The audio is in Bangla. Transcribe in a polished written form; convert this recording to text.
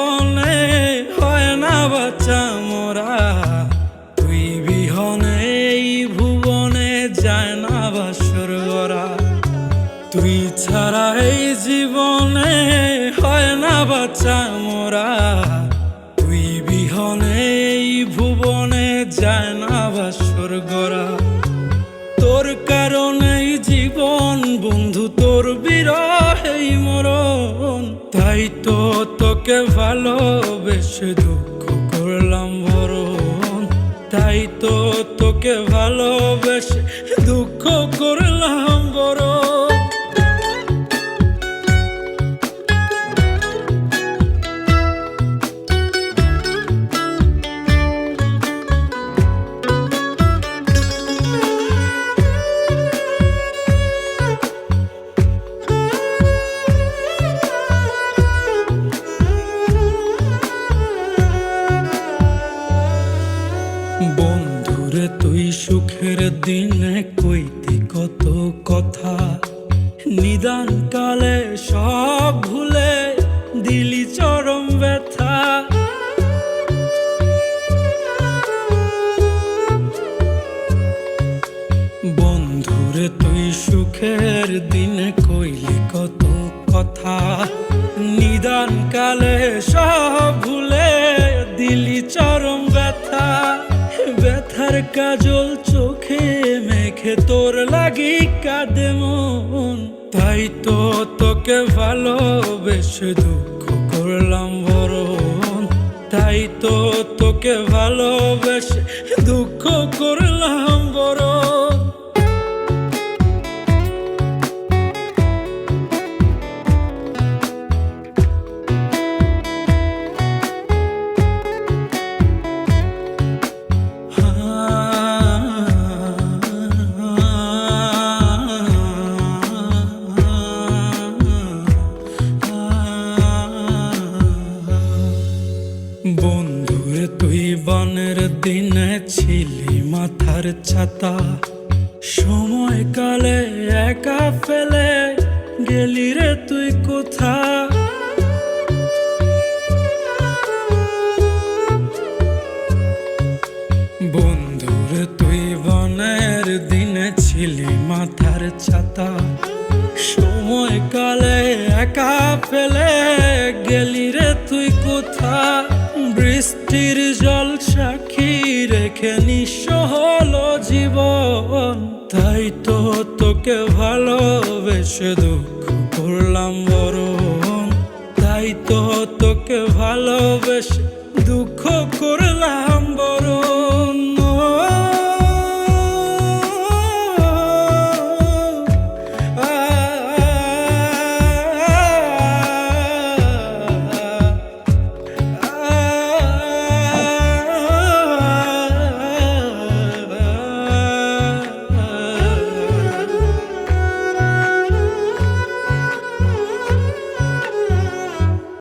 জীবনে হয় না বাঁচা মোরা, তুই বিহনে এই ভুবনে যায় না বাসর গড়া। তুই ছাড়া এই জীবনে হয় না বাঁচা মোরা, তুই বিহনে এই ভুবনে যায় না বাসর গড়া। তোর কারণেই জীবন বন্ধু, তোর বিরহেই মরণ। তাই তো তোকে ভালোবেসে দুঃখ করলাম বরণ, তাই তো তোকে ভালোবেসে দুঃখ করলাম বরণ। বন্ধুরে তুই সুখের দিনে কইতি কত কথা, নিদান কালে সব ভুলে দিলি চরম ব্যথা। বন্ধুরে তুই সুখের দিনে কইলি কত কথা, নিদান কালে সব ভুলে দিলি চরম ব্যথা। ব্যথার কাজল চোখে মেখে তোর লাগি কাঁদে মন, তাই তো তোকে ভালোবেসে দুঃখ করলাম বরণ, তাই তো তোকে ভালোবেসে দুঃখ করলাম বরণ। বন্ধুরে তুই বনের দিনে ছিলি মাথার ছাতা, সময় কালে একা ফেলে গেলি রে তুই কোথা। বন্ধুরে তুই বনের দিনে ছিলি মাথার ছাতা, সময় কালে একা ফেলে গেলি রে তুই কোথা। বৃষ্টির জল সাক্ষী রেখে নিঃস্ব হলো জীবন, তাই তো তোকে ভালোবেসে দুঃখ করলাম বরণ, তাই তো তোকে ভালোবেসে দুঃখ করলাম বরণ।